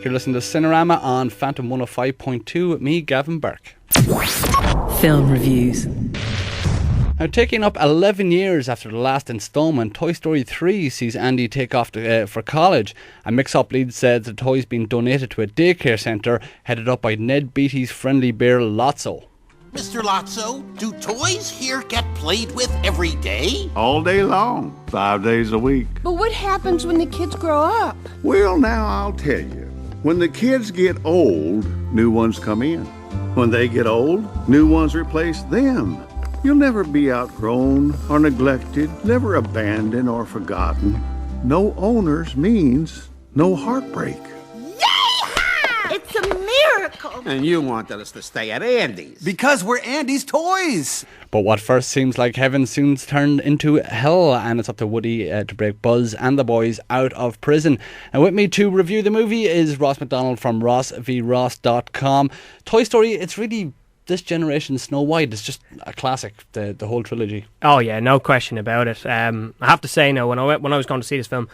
You're listening to Cinerama on Phantom 105.2 with me, Gavin Burke. Film reviews. Now, taking up 11 years after the last instalment, Toy Story 3 sees Andy take off for college. A mix-up lead said the toy's been donated to a daycare centre headed up by Ned Beatty's friendly bear Lotso. Mr. Lotso, do toys here get played with every day? All day long, 5 days a week. But what happens when the kids grow up? Well, now I'll tell you. When the kids get old, new ones come in. When they get old, new ones replace them. You'll never be outgrown or neglected, never abandoned or forgotten. No owners means no heartbreak. It's a miracle. And you wanted us to stay at Andy's. Because we're Andy's toys. But what first seems like heaven soon turned into hell, and it's up to Woody to break Buzz and the boys out of prison. And with me to review the movie is Ross McDonald from rossvross.com. Toy Story, it's really this generation's Snow White. It's just a classic, the whole trilogy. Oh yeah, no question about it. I have to say now, when I was going to see this film,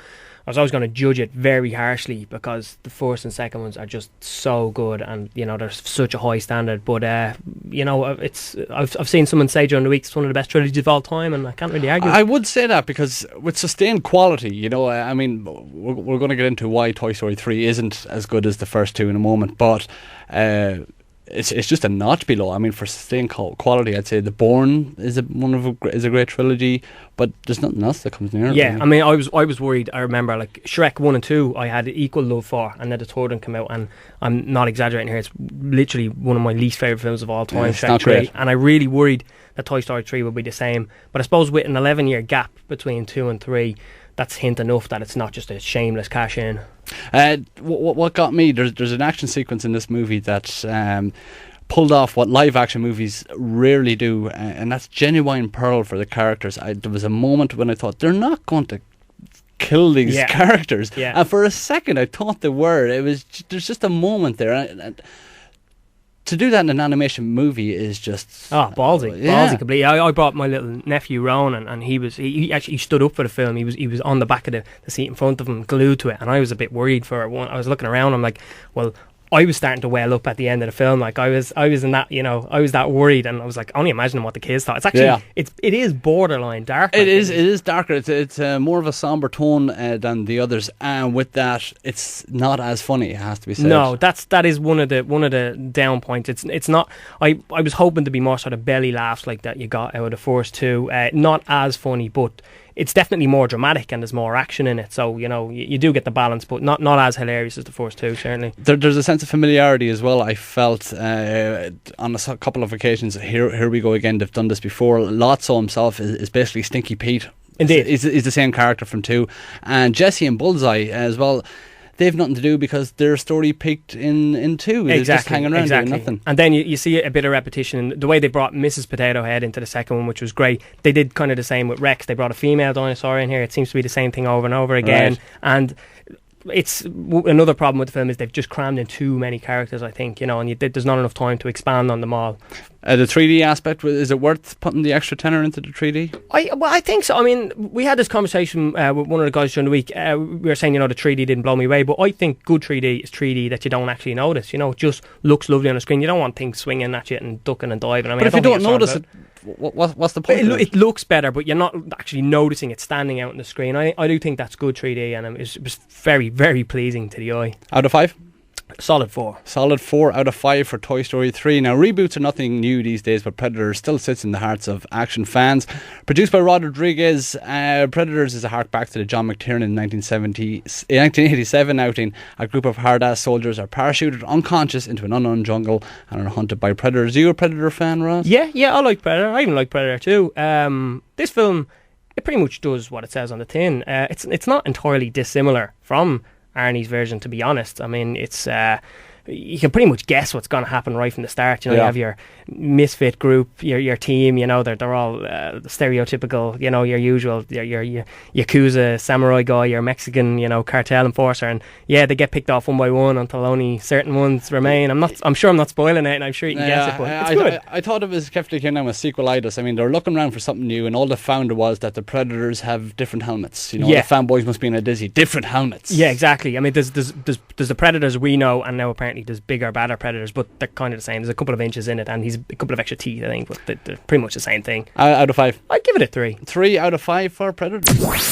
I was always going to judge it very harshly because the first and second ones are just so good, and you know there's such a high standard. But you know, I've seen someone say during the week it's one of the best trilogies of all time, and I can't really argue. I would say that because with sustained quality, you know, I mean, we're going to get into why Toy Story 3 isn't as good as the first two in a moment, but it's just a notch below. I mean, for sustained quality, I'd say The Bourne is a great trilogy, but there's nothing else that comes near. Yeah, really. I mean, I was worried. I remember like Shrek 1 and 2 I had equal love for, and then the third one came out, and I'm not exaggerating here, it's literally one of my least favourite films of all time, Shrek 3, great. And I really worried that Toy Story 3 would be the same, but I suppose with an 11-year gap between 2 and 3, that's hint enough that it's not just a shameless cash in. What got me, there's an action sequence in this movie that pulled off what live action movies rarely do, and that's genuine peril for the characters. There was a moment when I thought they're not going to kill these characters, and for a second I thought they were. There's just a moment there, and to do that in an animation movie is just ballsy completely. I brought my little nephew Ronan, and he actually stood up for the film. He was on the back of the seat in front of him, glued to it, and I was a bit worried for it. I was looking around, I'm like, well, I was starting to well up at the end of the film. Like I was in that, you know, I was that worried, and I was like only imagining what the kids thought. It's actually it is borderline dark. It is darker. It's more of a somber tone than the others, and with that, it's not as funny. It has to be said. No, that is one of the down points. It's not. I was hoping to be more sort of belly laughs like that you got out of the first two. Not as funny, but it's definitely more dramatic and there's more action in it. So, you know, you do get the balance, but not as hilarious as the first two, certainly. There's a sense of familiarity as well, I felt, on a couple of occasions. Here we go again, they've done this before. Lotso himself is basically Stinky Pete. Indeed. He's the same character from 2. And Jesse and Bullseye as well. They've nothing to do because their story peaked in 2. They're just hanging around doing nothing. And then you see a bit of repetition. The way they brought Mrs. Potato Head into the second one, which was great. They did kind of the same with Rex. They brought a female dinosaur in here. It seems to be the same thing over and over again. Right. And it's another problem with the film is they've just crammed in too many characters, I think, you know, and there's not enough time to expand on them all. The 3D aspect, is it worth putting the extra tenner into the 3D? I think so. I mean, we had this conversation with one of the guys during the week. We were saying, you know, the 3D didn't blow me away, but I think good 3D is 3D that you don't actually notice. You know, it just looks lovely on the screen. You don't want things swinging at you and ducking and diving. I mean, but if you don't notice it, what's the point? It looks better, but you're not actually noticing it standing out on the screen. I do think that's good 3D, and it was very, very pleasing to the eye. Out of 5? Solid 4. Solid 4 out of 5 for Toy Story 3. Now, reboots are nothing new these days, but Predators still sits in the hearts of action fans. Produced by Rod Rodriguez, Predators is a hark back to the John McTiernan 1987 outing. A group of hard-ass soldiers are parachuted unconscious into an unknown jungle and are hunted by predators. Are you a Predator fan, Ross? Yeah, I like Predator. I even like Predator 2. This film, it pretty much does what it says on the tin. It's not entirely dissimilar from Arnie's version, to be honest. I mean, it's you can pretty much guess what's going to happen right from the start. You know, Yeah. you have your misfit group, your team. You know, they're all stereotypical. You know, your usual your yakuza samurai guy, your Mexican, you know, cartel enforcer, and yeah, they get picked off one by one until only certain ones remain. I'm sure I'm not spoiling it, and I'm sure you can guess it. But it's good. I thought it was kept again with sequelitis. I mean, they're looking around for something new, and all they found was that the Predators have different helmets. You know, Yeah. the fanboys must be in a dizzy. Different helmets. Yeah, exactly. I mean, there's the Predators we know, and now apparently there's bigger, badder Predators, but they're kind of the same. There's a couple of inches in it, and he's a couple of extra teeth, I think, but they're pretty much the same thing. Out of 5. I'd give it a 3. 3 out of 5 for Predators.